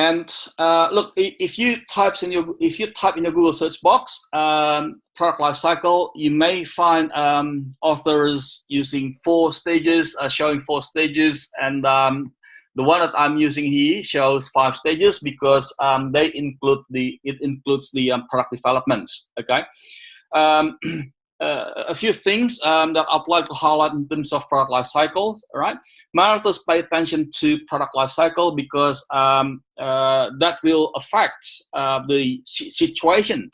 And look, if you type in your Google search box product life cycle, you may find authors using 4 stages, showing 4 stages, and the one that I'm using here shows 5 stages because it includes the product development. Okay. A few things that I'd like to highlight in terms of product life cycles. All right, marketers pay attention to product life cycle because that will affect the situation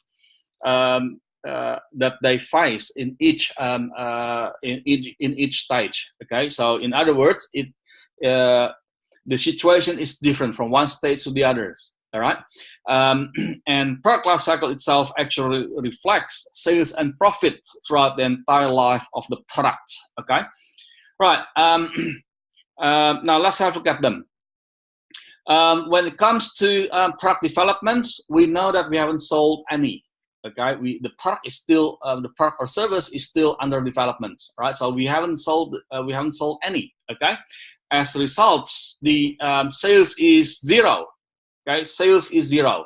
that they face in each stage. Okay, so in other words, the situation is different from one stage to the others. All right, and product life cycle itself actually reflects sales and profit throughout the entire life of the product. Okay, right. Now let's have a look at them. When it comes to product development, we know that we haven't sold any. Okay, the product is still the product or service is still under development. Right, so we haven't sold any. Okay, as a result, the sales is 0. Okay, sales is 0.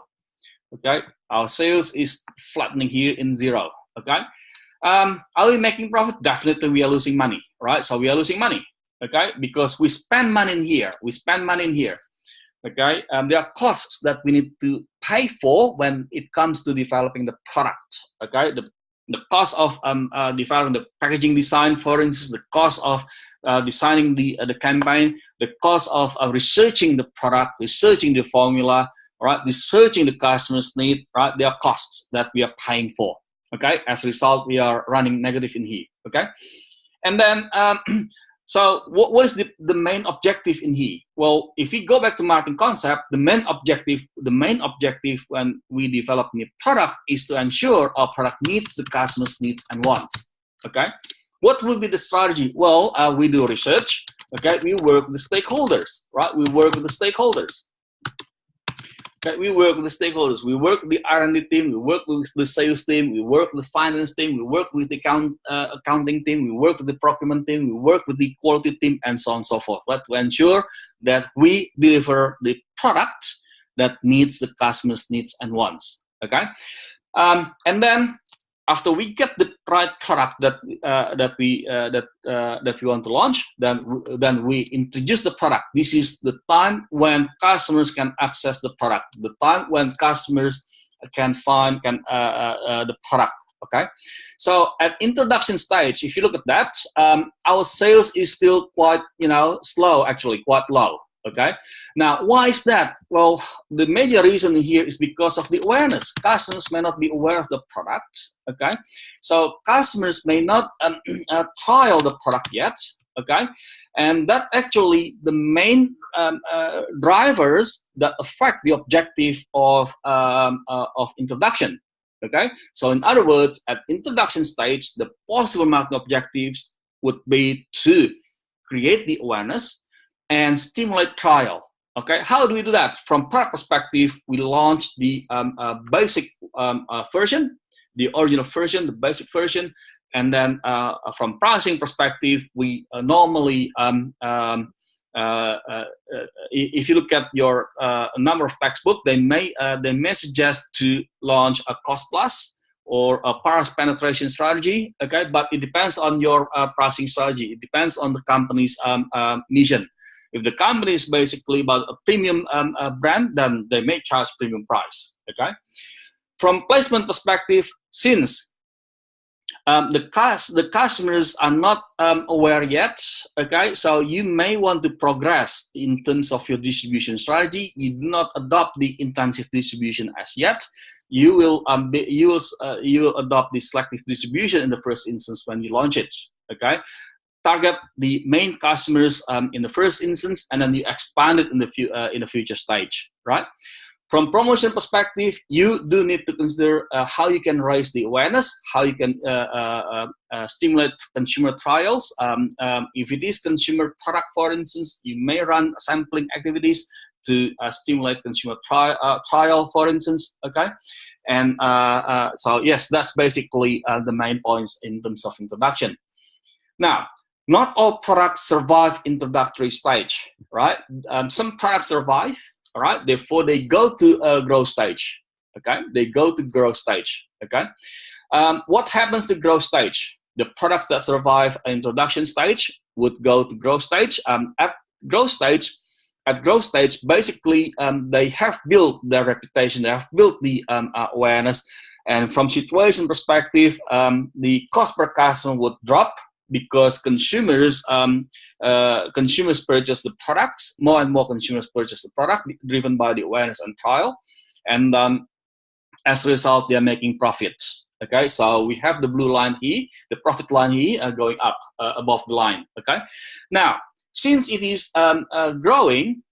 Okay, our sales is flattening here in 0. Okay, are we making profit? Definitely, we are losing money, right? So we are losing money. Okay, because we spend money in here. Okay, there are costs that we need to pay for when it comes to developing the product. Okay, the cost of developing the packaging design, for instance, the cost of designing the campaign, the cost of researching the product, researching the formula, right? Researching the customer's need, right? There are costs that we are paying for. Okay, as a result, we are running negative in here. Okay, and then so what is the main objective in here? Well, if we go back to marketing concept, the main objective when we develop new product is to ensure our product meets the customer's needs and wants. Okay. What will be the strategy? Well, we do research. Okay, we work with the stakeholders, right? We work with the stakeholders. Okay, we work with the stakeholders. We work with the R&D team. We work with the sales team. We work with the finance team. We work with the accounting team. We work with the procurement team. We work with the quality team, and so on and so forth, right? To ensure that we deliver the product that meets the customer's needs and wants. Okay, and then after we get the right product that we want to launch, then we introduce the product. This is the time when customers can access the product, the time when customers can find the product. Okay, so at introduction stage, if you look at that, our sales is still quite slow, actually quite low. Okay, now why is that? Well, the major reason here is because of the awareness. Customers may not be aware of the product. Okay, so customers may not trial the product yet. Okay, and that actually the main drivers that affect the objective of introduction. Okay, so in other words, at introduction stage, the possible marketing objectives would be to create the awareness and stimulate trial. Okay, how do we do that? From product perspective, we launch the basic version, the original version, the basic version, and then from pricing perspective, we normally, if you look at your number of textbooks, they may suggest to launch a cost plus or a price penetration strategy. Okay, but it depends on your pricing strategy. It depends on the company's mission. If the company is basically about a premium brand, then they may charge premium price. Okay. From placement perspective, since the customers are not aware yet, okay, so you may want to progress in terms of your distribution strategy. You do not adopt the intensive distribution as yet. You will adopt the selective distribution in the first instance when you launch it. Okay. Target the main customers in the first instance, and then you expand it in the future stage, right? From promotion perspective, you do need to consider how you can raise the awareness, how you can stimulate consumer trials. If it is consumer product, for instance, you may run sampling activities to stimulate consumer trial, for instance. Okay, and so yes, that's basically the main points in terms of introduction. Now, not all products survive introductory stage, right? Some products survive, all right, before they go to a growth stage. Okay, they go to growth stage. Okay, what happens to growth stage? The products that survive introduction stage would go to growth stage. At growth stage, basically they have built their reputation, they have built the awareness, and from situation perspective, the cost per customer would drop because consumers purchase the products. More and more consumers purchase the product, driven by the awareness and trial, and as a result, they are making profits. Okay, so we have the blue line here, the profit line here, going up above the line. Okay, now since it is growing,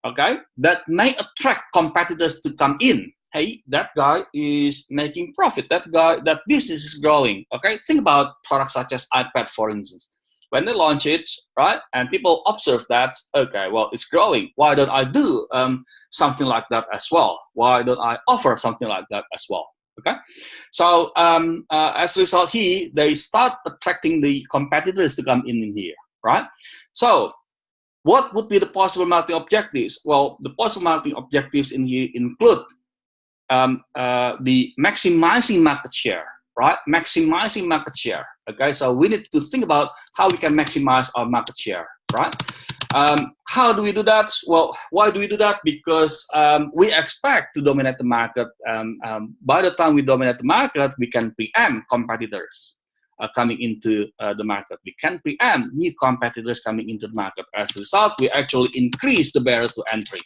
okay, that may attract competitors to come in. Hey, that guy is making profit. That business is growing. Okay, think about products such as iPad, for instance. When they launch it, right, and people observe that, okay, well, it's growing. Why don't I do something like that as well? Why don't I offer something like that as well? Okay, so as a result here, they start attracting the competitors to come in here, right? So what would be the possible marketing objectives? Well, the possible marketing objectives in here include the maximizing market share, right? Maximizing market share. Okay, so we need to think about how we can maximize our market share, right? How do we do that? Well, why do we do that? Because we expect to dominate the market. By the time we dominate the market, we can preempt competitors coming into the market. We can preempt new competitors coming into the market. As a result, we actually increase the barriers to entry.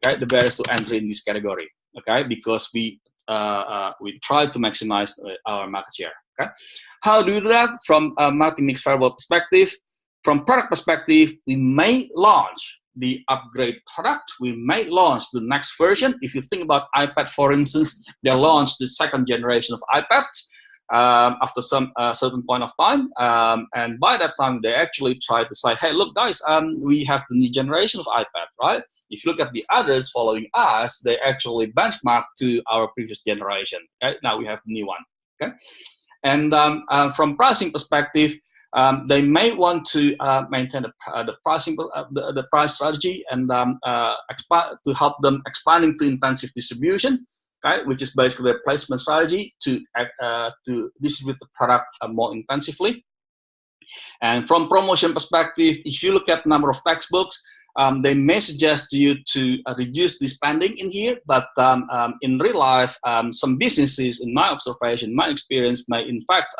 Okay, the barriers to entry in this category. Okay, because we try to maximize our market share. Okay, how do we do that? From a marketing mix variable perspective, from product perspective, we may launch the upgrade product. We may launch the next version. If you think about iPad, for instance, they launched the second generation of iPad after some certain point of time, and by that time they actually try to say, hey, look guys, we have the new generation of iPad, right? If you look at the others following us, they actually benchmark to our previous generation. Okay, now we have the new one. Okay, and from pricing perspective, they may want to maintain the pricing, the price strategy, and to help them expanding to intensive distribution. Okay, which is basically a placement strategy to distribute the product more intensively. And from promotion perspective, if you look at number of textbooks, they may suggest to you to reduce the spending in here, but in real life, some businesses, in my observation, my experience, may in fact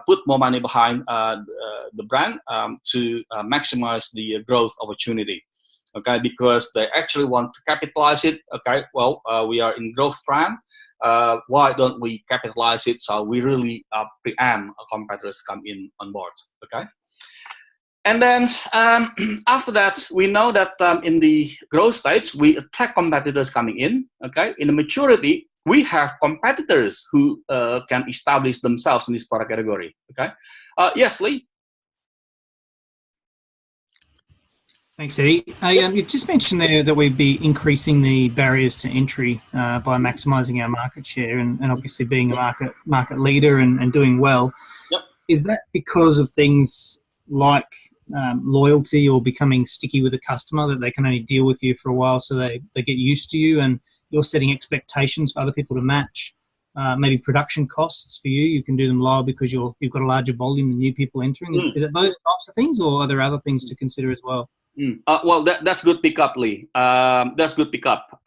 put more money behind the brand to maximize the growth opportunity. Okay, because they actually want to capitalize it. Okay, well, we are in growth trend. Why don't we capitalize it? So we really preempt competitors come in on board. Okay, and then after that, we know that in the growth stage, we attract competitors coming in. Okay, in the maturity, we have competitors who can establish themselves in this product category. Okay, yes, Lee. Thanks, Eddie. You just mentioned there that we'd be increasing the barriers to entry by maximising our market share and obviously being a market leader and doing well. Yep. Is that because of things like loyalty or becoming sticky with a customer, that they can only deal with you for a while so they get used to you, and you're setting expectations for other people to match? Maybe production costs for you can do them lower because you've got a larger volume of new people entering. Is it those types of things, or are there other things to consider as well? Well, that's good pickup, Lee. That's good pickup.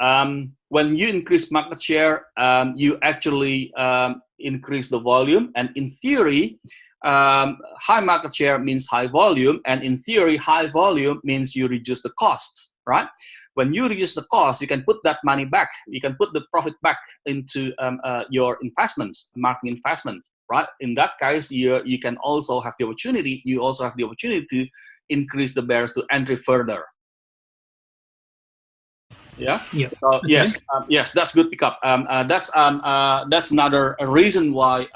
When you increase market share, you actually increase the volume, and in theory, high market share means high volume, and in theory, high volume means you reduce the cost, right? When you reduce the cost, you can put that money back. You can put the profit back into your investments, marketing investment, right? In that case, you can also have the opportunity. You also have the opportunity to increase the barriers to entry further. Yeah. Yep. So okay. Yes, that's good pickup. That's another reason why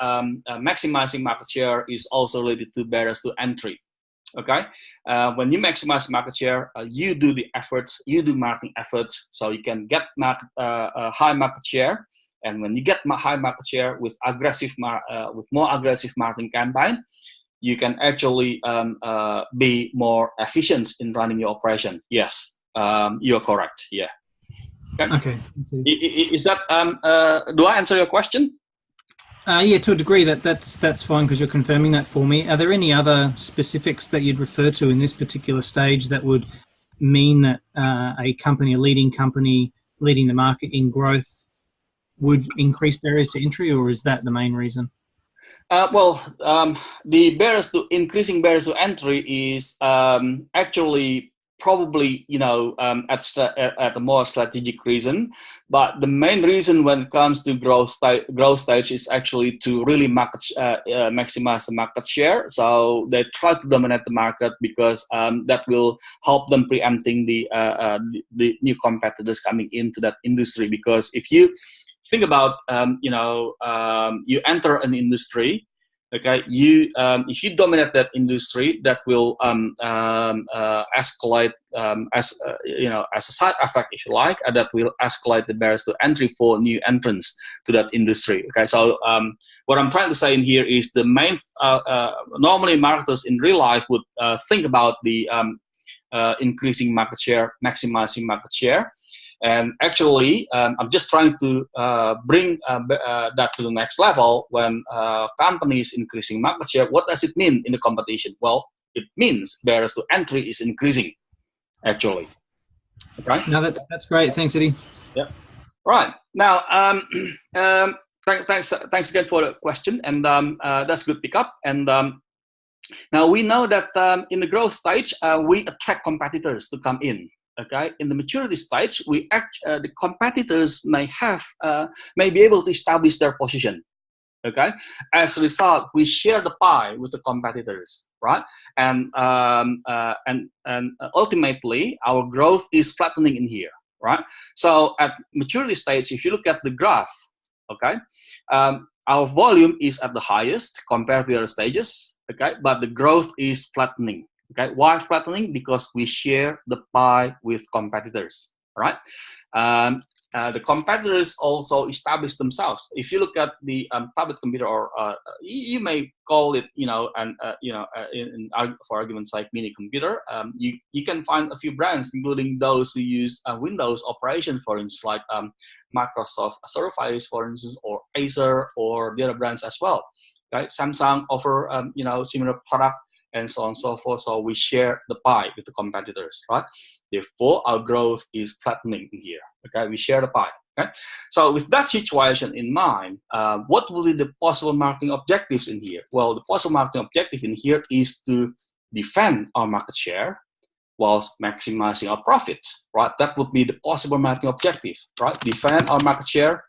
maximizing market share is also related to barriers to entry. Okay. When you maximize market share, you do the efforts, you do marketing efforts, so you can get high market share. And when you get high market share with more aggressive marketing campaign, you can actually be more efficient in running your operation. Yes. You're correct. Yeah. Okay. Is that do I answer your question? Yeah, to a degree that's fine because you're confirming that for me. Are there any other specifics that you'd refer to in this particular stage that would mean that a leading company, leading the market in growth would increase barriers to entry, or is that the main reason? The increasing barriers to entry is actually probably at a more strategic reason, but the main reason when it comes to growth stage is actually to really maximize the market share. So they try to dominate the market because that will help them preempting the new competitors coming into that industry. Because if you think about you enter an industry, okay, if you dominate that industry, that will escalate as a side effect, if you like, and that will escalate the barriers to entry for new entrants to that industry. Okay, so what I'm trying to say in here is the main normally marketers in real life would think about the increasing market share, maximizing market share. And actually, I'm just trying to bring that to the next level. When companies increasing market share, what does it mean in the competition? Well, it means barriers to entry is increasing, actually. Okay. No, that's great. Thanks, Eddie. Yeah. Right. Now, thanks again for the question, and that's a good pickup. And now we know that in the growth stage, we attract competitors to come in. Okay, in the maturity stage, the competitors may be able to establish their position. Okay, as a result, we share the pie with the competitors, right? And ultimately, our growth is flattening in here, right? So at maturity stage, if you look at the graph, okay, our volume is at the highest compared to the other stages, okay, but the growth is flattening. Okay, why flattening? Because we share the pie with competitors, right? The competitors also establish themselves. If you look at the tablet computer, or you may call it, for argument's sake, mini computer, you can find a few brands, including those who use Windows operation, for instance, like Microsoft Surface, for instance, or Acer, or the other brands as well. Okay, Samsung offer similar product, and so on and so forth. So we share the pie with the competitors, right? Therefore, our growth is flattening in here. Okay, we share the pie. Okay, so with that situation in mind, what will be the possible marketing objectives in here? Well, the possible marketing objective in here is to defend our market share whilst maximizing our profit, right? That would be the possible marketing objective, right? Defend our market share,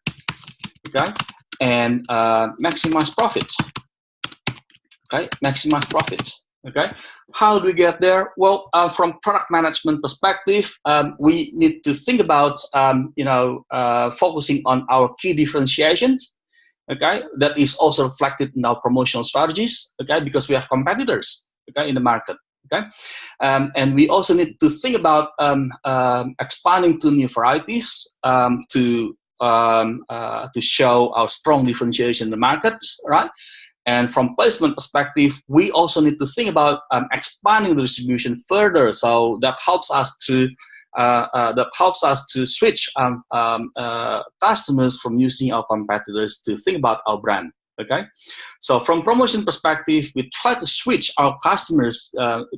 okay, and maximize profit. Okay, maximize profits. Okay, how do we get there? Well, from product management perspective, we need to think about focusing on our key differentiations. Okay, that is also reflected in our promotional strategies. Okay, because we have competitors. Okay, in the market. Okay, and we also need to think about expanding to new varieties to show our strong differentiation in the market, right? And from placement perspective, we also need to think about expanding the distribution further. So that helps us to switch customers from using our competitors to think about our brand. Okay, so from promotion perspective, we try to switch our customers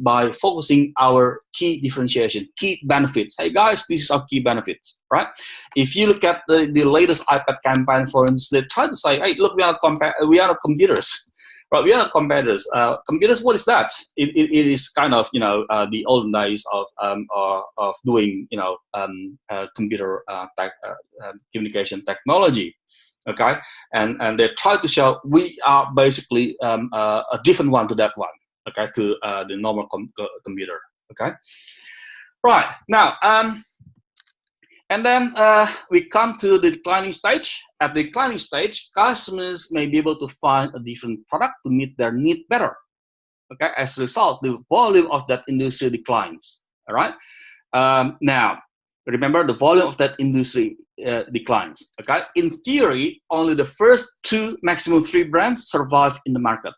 by focusing our key differentiation, key benefits. Hey guys, this is our key benefits, right? If you look at the latest iPad campaign, for instance, they try to say, hey, look, we are not computers, right? We are not competitors. Computers, what is that? It is kind of the olden days of doing computer communication technology. Okay, and they try to show we are basically a different one to that one. Okay, to the normal computer. Okay, right now, and then we come to the declining stage. At the declining stage, customers may be able to find a different product to meet their need better. Okay, as a result, the volume of that industry declines. All right, now. Remember, the volume of that industry declines. Okay, in theory, only the first 2, maximum 3 brands survive in the market.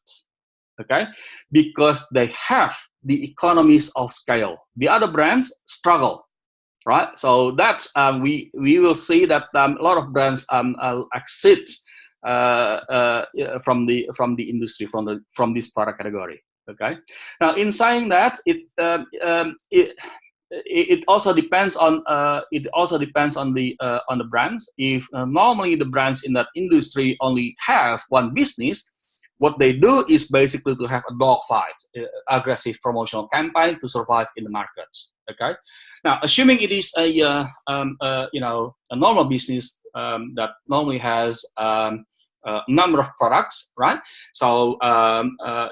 Okay, because they have the economies of scale. The other brands struggle. right? So that's we will see that a lot of brands exit from the industry, from this product category. Okay. Now, in saying that, it also depends on the brands. If normally the brands in that industry only have one business, what they do is basically to have a dogfight, aggressive promotional campaign to survive in the market. Okay. Now, assuming it is a normal business that normally has a number of products, right? So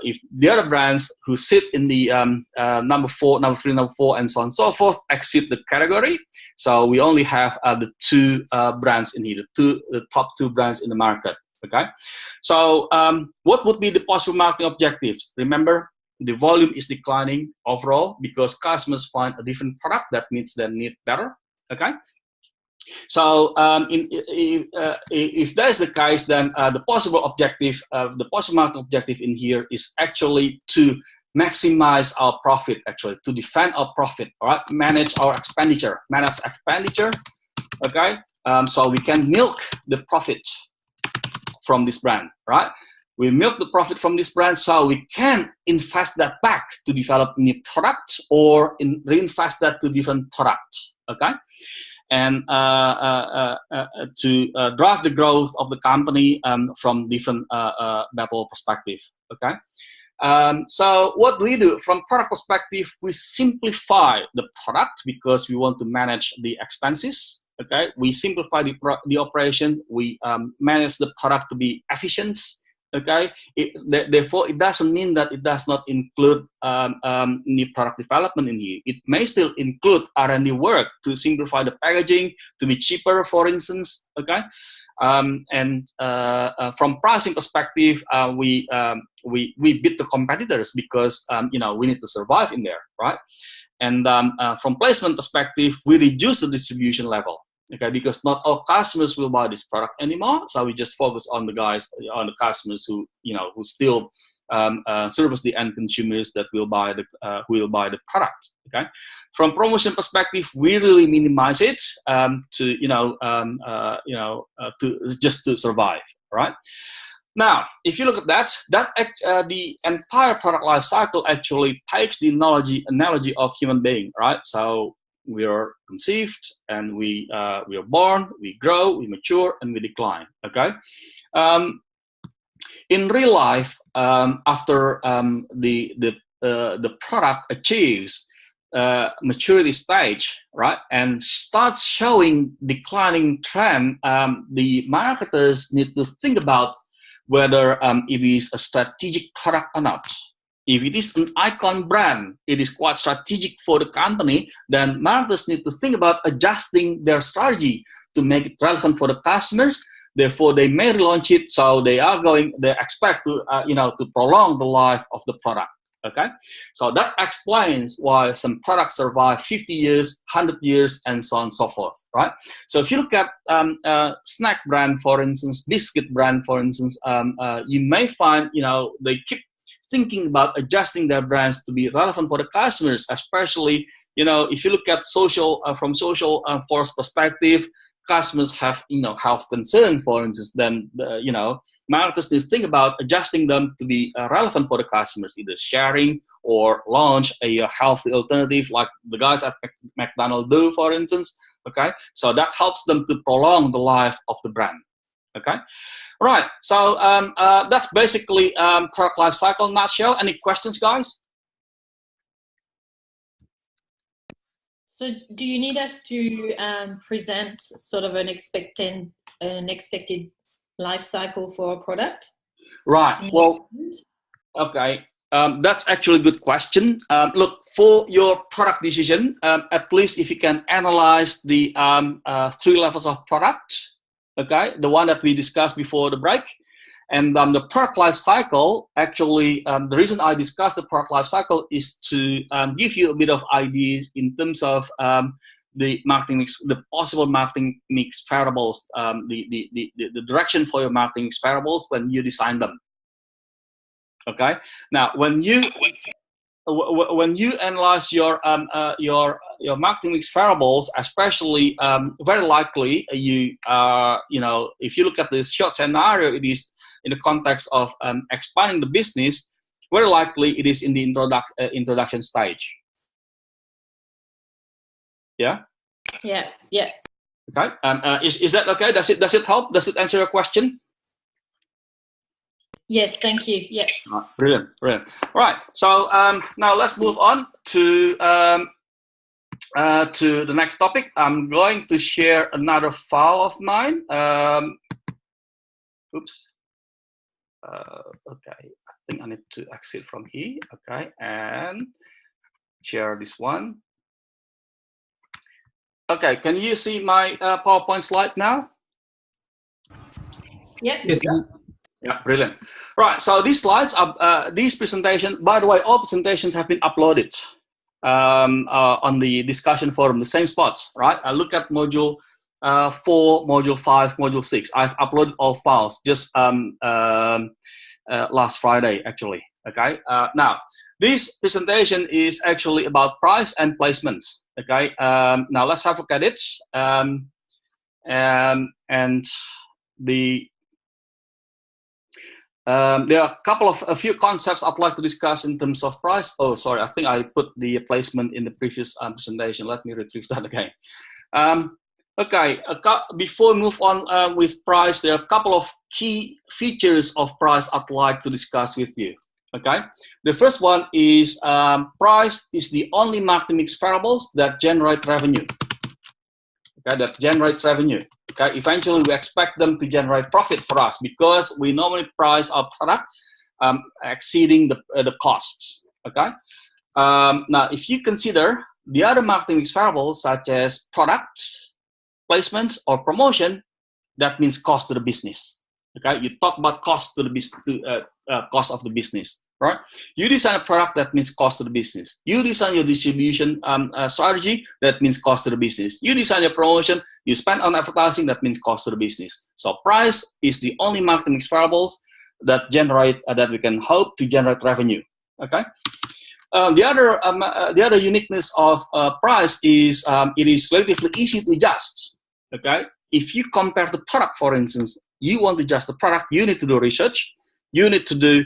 if the other brands who sit in the number 4, number 3, number 4, and so on and so forth exit the category, so we only have the two brands in here, the top 2 brands in the market. Okay, so what would be the possible marketing objectives? Remember, the volume is declining overall because customers find a different product that meets their need better. Okay. So if that is the case, then the possible marketing objective in here is actually to maximize our profit, actually to defend our profit, all right? Manage expenditure. Okay, so we can milk the profit from this brand, right? We milk the profit from this brand so we can invest that back to develop new product or reinvest that to different product. Okay. And to drive the growth of the company from different battle perspective. Okay, so what we do from product perspective, we simplify the product because we want to manage the expenses. Okay, we simplify the operation. We manage the product to be efficient. Okay, therefore it doesn't mean that it does not include new product development in here. It may still include R&D work to simplify the packaging to be cheaper, for instance. Okay, and from pricing perspective, we beat the competitors because we need to survive in there, right? And from placement perspective, we reduce the distribution level. Okay, because not all customers will buy this product anymore, so we just focus on the customers who still service the end consumers that will buy the product. Okay, from promotion perspective, we really minimize it to survive. Right. Now, if you look at that the entire product life cycle actually takes the analogy of human being. Right. So we are conceived and we are born, we grow, we mature, and we decline. Okay. In real life, after the product achieves maturity stage, right, and starts showing declining trend, the marketers need to think about whether it is a strategic product or not. If it is an icon brand, it is quite strategic for the company, then marketers need to think about adjusting their strategy to make it relevant for the customers. Therefore, they may relaunch it, so they expect to prolong the life of the product. Okay, so that explains why some products survive 50 years, 100 years, and so on and so forth, right? So if you look at snack brand, for instance, biscuit brand, for instance, you may find they keep thinking about adjusting their brands to be relevant for the customers, especially if you look at from social force perspective, customers have health concerns, for instance, then marketers need to think about adjusting them to be relevant for the customers, either sharing or launch a healthy alternative like the guys at McDonald's do, for instance. Okay, so that helps them to prolong the life of the brand. Okay. Right, so that's basically product life cycle nutshell. Any questions, guys? So do you need us to present sort of an expected life cycle for a product? Right, well, okay, that's actually a good question. Look, for your product decision, at least if you can analyze the 3 levels of product, okay, the one that we discussed before the break, and the product life cycle. Actually, the reason I discussed the product life cycle is to give you a bit of ideas in terms of the marketing mix, the possible marketing mix variables, the direction for your marketing mix variables when you design them. Okay. Now, when you when you analyze your marketing mix variables, especially very likely if you look at this short scenario, it is in the context of expanding the business. Very likely it is in the introduction stage. Yeah. Yeah. Yeah. Okay. Is that okay? Does it help? Does it answer your question? Yes. Thank you. Yeah. Brilliant. All right. So now let's move on to the next topic. I'm going to share another file of mine. Oops. Okay. I think I need to exit from here. Okay, and share this one. Okay, can you see my PowerPoint slide now? Yep. Yes. Yeah, brilliant. Right, so these slides, these presentations, by the way, all presentations have been uploaded on the discussion forum, the same spots, right? I look at module 4, module 5, module 6. I've uploaded all files just last Friday, actually, okay? Now, this presentation is actually about price and placement, okay? Now, let's have a look at it. And there are a few concepts I'd like to discuss in terms of price. Oh, sorry, I think I put the placement in the previous presentation. Let me retrieve that again. Okay, before we move on with price, there are a couple of key features of price I'd like to discuss with you. Okay, the first one is price is the only marketing mix variables that generate revenue. Okay, that generates revenue. Okay, eventually we expect them to generate profit for us because we normally price our product exceeding the costs. Okay, now if you consider the other marketing mix variables such as product, placement, or promotion, that means cost to the business. Okay, you talk about cost to the business, cost of the business, right? You design a product, that means cost to the business. You design your distribution strategy, that means cost to the business. You design your promotion, you spend on advertising, that means cost to the business. So price is the only marketing mix variables that generate that we can hope to generate revenue. Okay. The other uniqueness of price is it is relatively easy to adjust. Okay, if you compare the product, for instance, you want to adjust the product, you need to do research, you need to do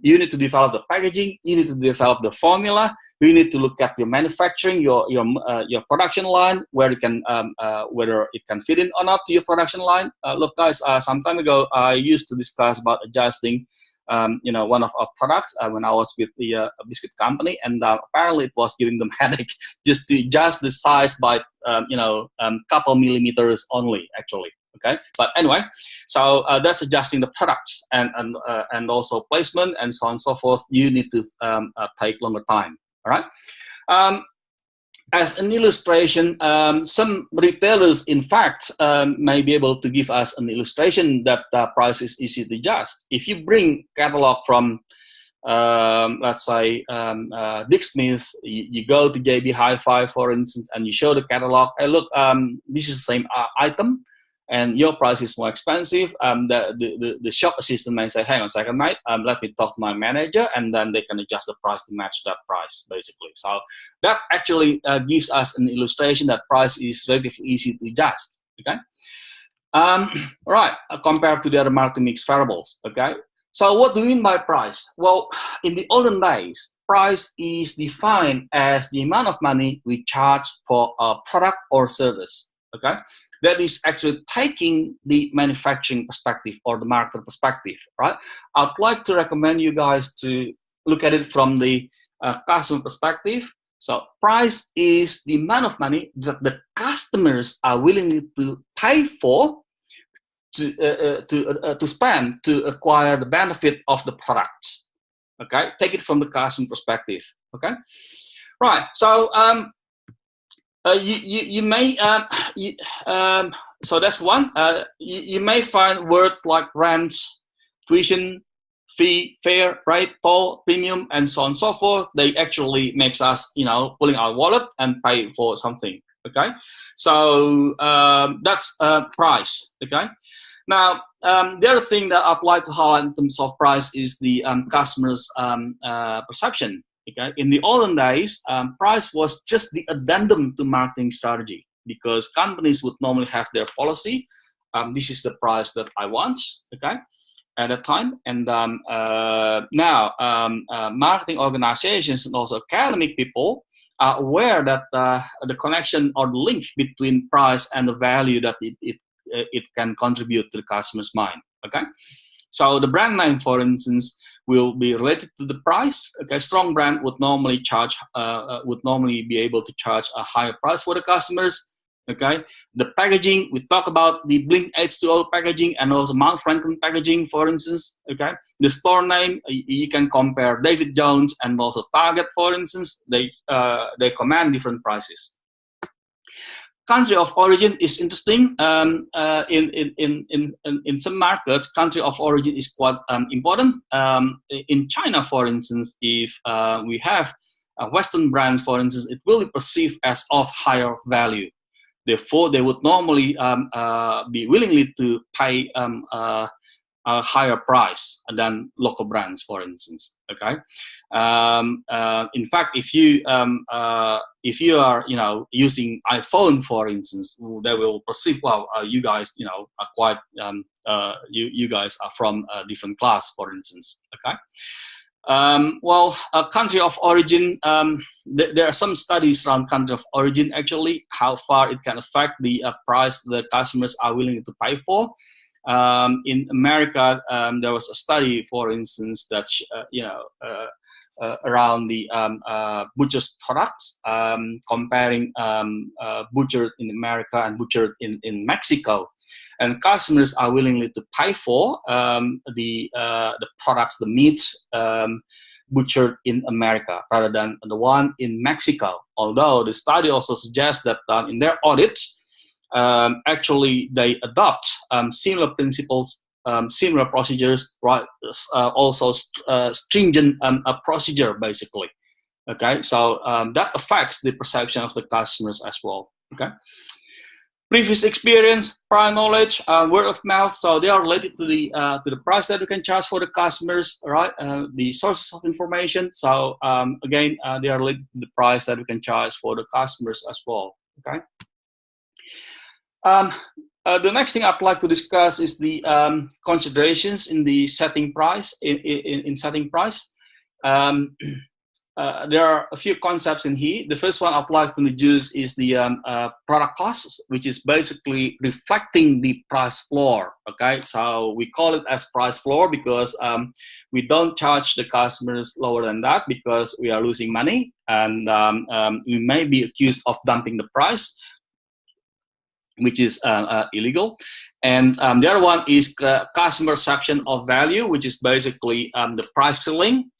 you need to develop the packaging, you need to develop the formula, you need to look at your manufacturing, your production line, where it can whether it can fit in or not to your production line. Look, guys, some time ago I used to discuss about adjusting one of our products when I was with the biscuit company, and apparently it was giving them headache just to adjust the size by couple millimeters only, actually. Okay, but anyway, so that's adjusting the product and also placement and so on and so forth. You need to take longer time. All right. As an illustration, some retailers, in fact, may be able to give us an illustration that price is easy to adjust. If you bring catalog from, let's say, Dick Smith, you go to JB Hi-Fi, for instance, and you show the catalog. Hey, look, this is the same item, and your price is more expensive. The shop assistant may say, hang on a second, mate, let me talk to my manager, and then they can adjust the price to match that price, basically. So that actually gives us an illustration that price is relatively easy to adjust, okay? Right, compared to the other marketing mix variables, okay? So what do we mean by price? Well, in the olden days, price is defined as the amount of money we charge for a product or service, okay? That is actually taking the manufacturing perspective or the marketer perspective, right? I'd like to recommend you guys to look at it from the customer perspective. So price is the amount of money that the customers are willing to pay for to spend to acquire the benefit of the product. Okay, take it from the customer perspective. Okay, right. So you may so that's one. You may find words like rent, tuition, fee, fare, rate, toll, premium, and so on and so forth. They actually makes us, pulling our wallet and pay for something. Okay, so that's price. Okay. Now, the other thing that I'd like to highlight in terms of price is the customer's perception. Okay, in the olden days, price was just the addendum to marketing strategy, because companies would normally have their policy. This is the price that I want. Okay, at that time, and now marketing organizations and also academic people are aware that the connection or the link between price and the value that it can contribute to the customer's mind. Okay, so the brand name, for instance, will be related to the price. Okay, strong brand would normally be able to charge a higher price for the customers. Okay, the packaging, we talk about the Blink H2O packaging and also Mount Franklin packaging, for instance. Okay, the store name, you can compare David Jones and also Target, for instance. They command different prices. Country of origin is interesting. In some markets, country of origin is quite important. In China, for instance, if we have Western brands, for instance, it will be perceived as of higher value. Therefore, they would normally be willingly to pay a higher price than local brands, for instance. Okay. In fact, if you are using iPhone, for instance, they will perceive, well, you guys are quite you guys are from a different class, for instance. Okay. Well, a country of origin, there are some studies around country of origin, actually, how far it can affect the price the customers are willing to pay for. In America, there was a study, for instance, that around the butcher's products, comparing butchered in America and butchered in Mexico. And customers are willingly to pay for the products, the meat butchered in America rather than the one in Mexico. Although the study also suggests that in their audit, actually they adopt similar principles, similar procedures, right? Also stringent procedure, basically. Okay, so that affects the perception of the customers as well. Okay. Previous experience, prior knowledge, word of mouth, so they are related to the price that you can charge for the customers, right? The sources of information, so again, they are related to the price that you can charge for the customers as well. Okay. The next thing I'd like to discuss is the considerations in the setting price. In setting price, there are a few concepts in here. The first one I'd like to introduce is the product costs, which is basically reflecting the price floor. Okay, so we call it as price floor because we don't charge the customers lower than that because we are losing money, and we may be accused of dumping the price, which is illegal. And the other one is customer perception of value, which is basically the price ceiling.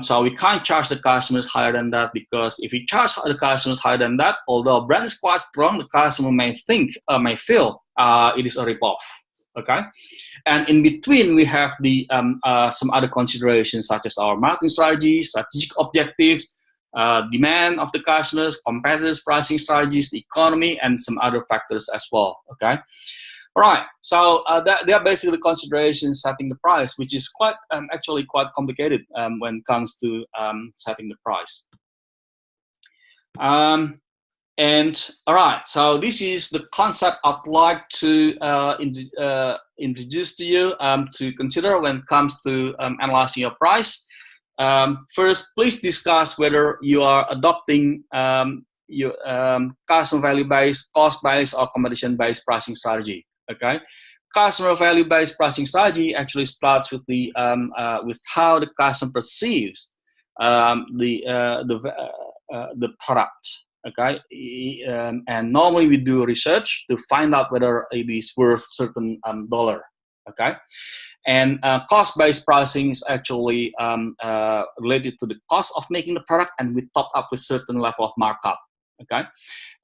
So we can't charge the customers higher than that, because if we charge the customers higher than that, although brand is quite strong, the customer may feel it is a ripoff. Okay, and in between we have the some other considerations such as our marketing strategy, strategic objectives, demand of the customers, competitors' pricing strategies, the economy, and some other factors as well. Okay. All right, so they are basically considerations setting the price, which is quite actually quite complicated when it comes to setting the price. And all right, so this is the concept I'd like to introduce to you to consider when it comes to analyzing your price. First, please discuss whether you are adopting your customer value-based, cost-based, or competition-based pricing strategy. Okay, customer value-based pricing strategy actually starts with the with how the customer perceives the product. Okay, and normally we do research to find out whether it is worth certain dollar. Okay, and cost-based pricing is actually related to the cost of making the product, and we top up with certain level of markup. Okay,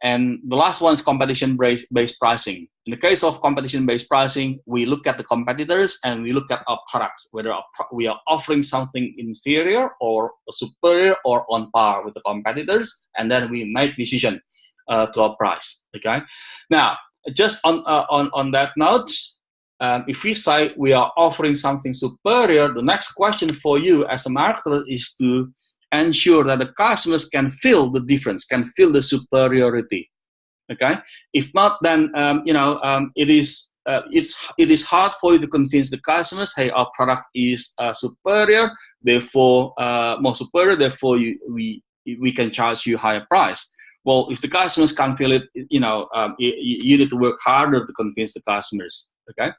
and the last one is competition-based pricing. In the case of competition-based pricing, we look at the competitors and we look at our products, whether we are offering something inferior or superior or on par with the competitors, and then we make decision to our price. Okay. Now, just on that note, if we say we are offering something superior, the next question for you as a marketer is to ensure that the customers can feel the difference, can feel the superiority. Okay, if not, then it is hard for you to convince the customers, hey, our product is superior, therefore more superior, therefore we can charge you higher price. Well, if the customers can't feel it, you need to work harder to convince the customers. Okay.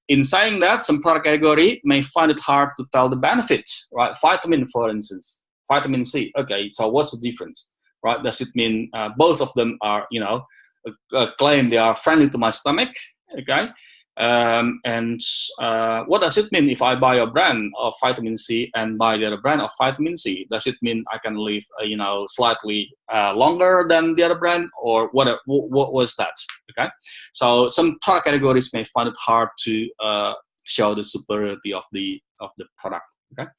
In saying that, some product category may find it hard to tell the benefits, right? Vitamin, for instance, vitamin C. Okay, so what's the difference, right? Does it mean both of them are, claim they are friendly to my stomach? Okay, and what does it mean if I buy a brand of vitamin C and buy the other brand of vitamin C? Does it mean I can live, slightly longer than the other brand, or what was that? Okay, so some product categories may find it hard to show the superiority of the product. Okay.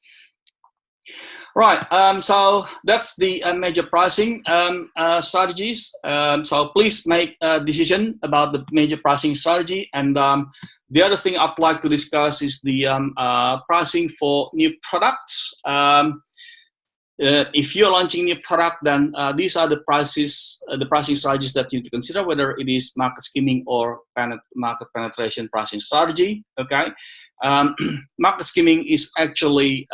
Right, so that's the major pricing strategies. So please make a decision about the major pricing strategy. And the other thing I'd like to discuss is the pricing for new products. If you're launching new product, then these are the prices, the pricing strategies that you need to consider, whether it is market skimming or market penetration pricing strategy. Okay, market skimming is actually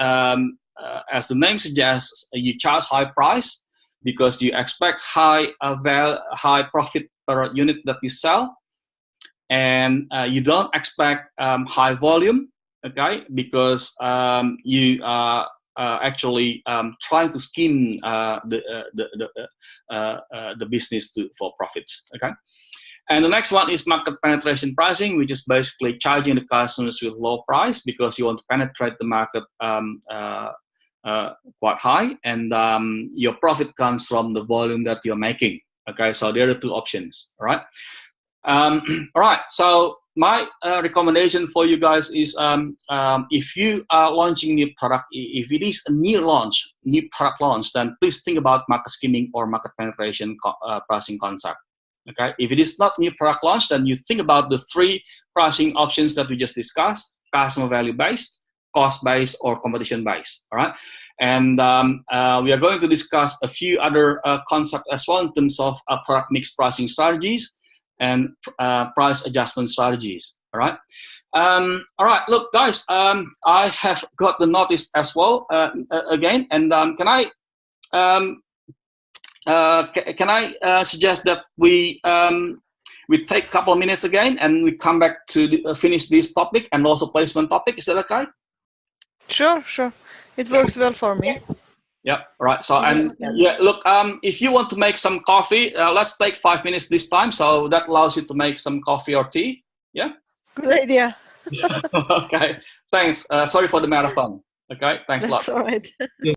as the name suggests, you charge high price because you expect high profit per unit that you sell, and you don't expect high volume, okay? Because you are actually trying to skim the business for profit, okay? And the next one is market penetration pricing, which is basically charging the customers with low price because you want to penetrate the market quite high, and your profit comes from the volume that you're making. Okay, so there are two options. All right. All right. So my recommendation for you guys is if you are launching new product, if it is a new product launch, then please think about market skimming or market penetration pricing concept. Okay, if it is not new product launch, then you think about the three pricing options that we just discussed: customer value based, cost based, or competition based. All right, and we are going to discuss a few other concepts as well in terms of product mix pricing strategies and price adjustment strategies. All right. All right. Look, guys, I have got the notice as well again, and can I suggest that we take a couple of minutes again and we come back to finish this topic and also placement topic. Is that okay? Sure. It works well for me. Yeah, right. So, and yeah, look, if you want to make some coffee, let's take 5 minutes this time. So that allows you to make some coffee or tea. Yeah? Good idea. Okay, thanks. Sorry for the marathon. Okay, thanks a lot. That's all right. Yeah.